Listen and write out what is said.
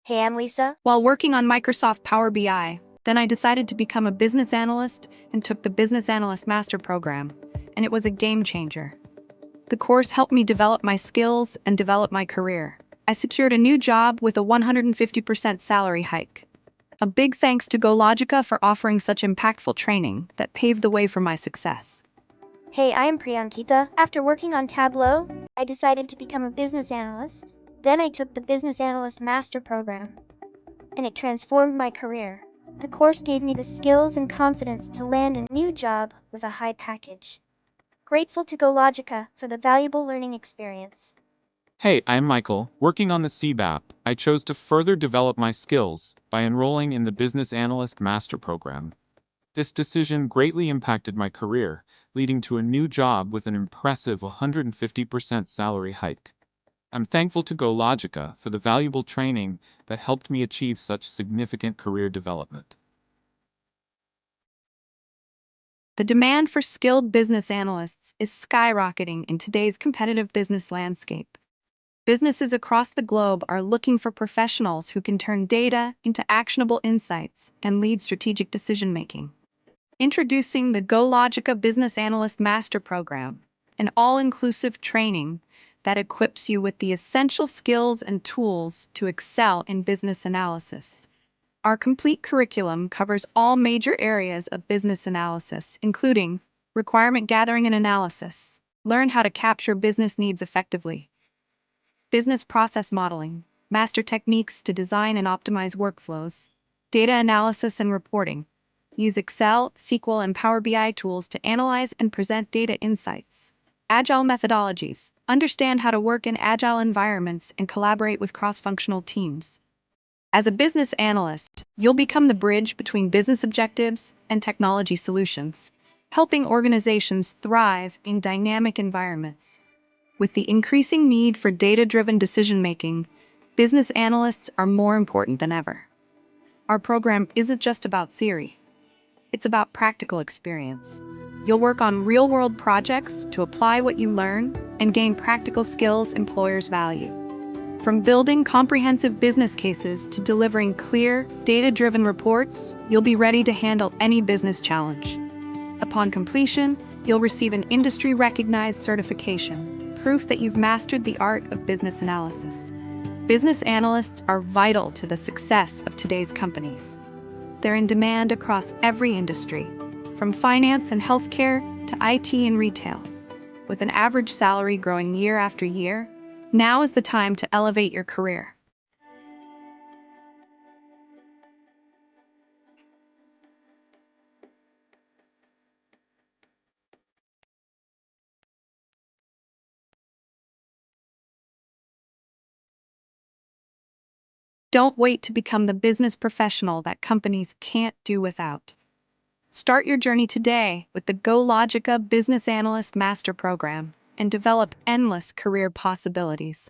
Hey, I'm Lisa. While working on Microsoft Power BI, then I decided to become a business analyst and took the Business Analyst Master Program, and it was a game changer. The course helped me develop my skills and develop my career. I secured a new job with a 150% salary hike. A big thanks to GoLogica for offering such impactful training that paved the way for my success. Hey, I'm Priyankita. After working on Tableau, I decided to become a business analyst. Then I took the Business Analyst Master Program, and it transformed my career. The course gave me the skills and confidence to land a new job with a high package. Grateful to GoLogica for the valuable learning experience. Hey, I'm Michael. Working on the CBAP, I chose to further develop my skills by enrolling in the Business Analyst Master Program. This decision greatly impacted my career, leading to a new job with an impressive 150% salary hike. I'm thankful to GoLogica for the valuable training that helped me achieve such significant career development. The demand for skilled business analysts is skyrocketing in today's competitive business landscape. Businesses across the globe are looking for professionals who can turn data into actionable insights and lead strategic decision-making. Introducing the GoLogica Business Analyst Master Program, an all-inclusive training that equips you with the essential skills and tools to excel in business analysis. Our complete curriculum covers all major areas of business analysis, including requirement gathering and analysis. Learn how to capture business needs effectively. Business process modeling, master techniques to design and optimize workflows. Data analysis and reporting. Use Excel, SQL, and Power BI tools to analyze and present data insights. Agile methodologies. Understand how to work in agile environments and collaborate with cross-functional teams. As a business analyst, you'll become the bridge between business objectives and technology solutions, helping organizations thrive in dynamic environments. With the increasing need for data-driven decision-making, business analysts are more important than ever. Our program isn't just about theory. It's about practical experience. You'll work on real-world projects to apply what you learn and gain practical skills employers value. From building comprehensive business cases to delivering clear, data-driven reports, you'll be ready to handle any business challenge. Upon completion, you'll receive an industry-recognized certification, proof that you've mastered the art of business analysis. Business analysts are vital to the success of today's companies. They're in demand across every industry, from finance and healthcare to IT and retail. With an average salary growing year after year, now is the time to elevate your career. Don't wait to become the business professional that companies can't do without. Start your journey today with the GoLogica Business Analyst Master Program and develop endless career possibilities.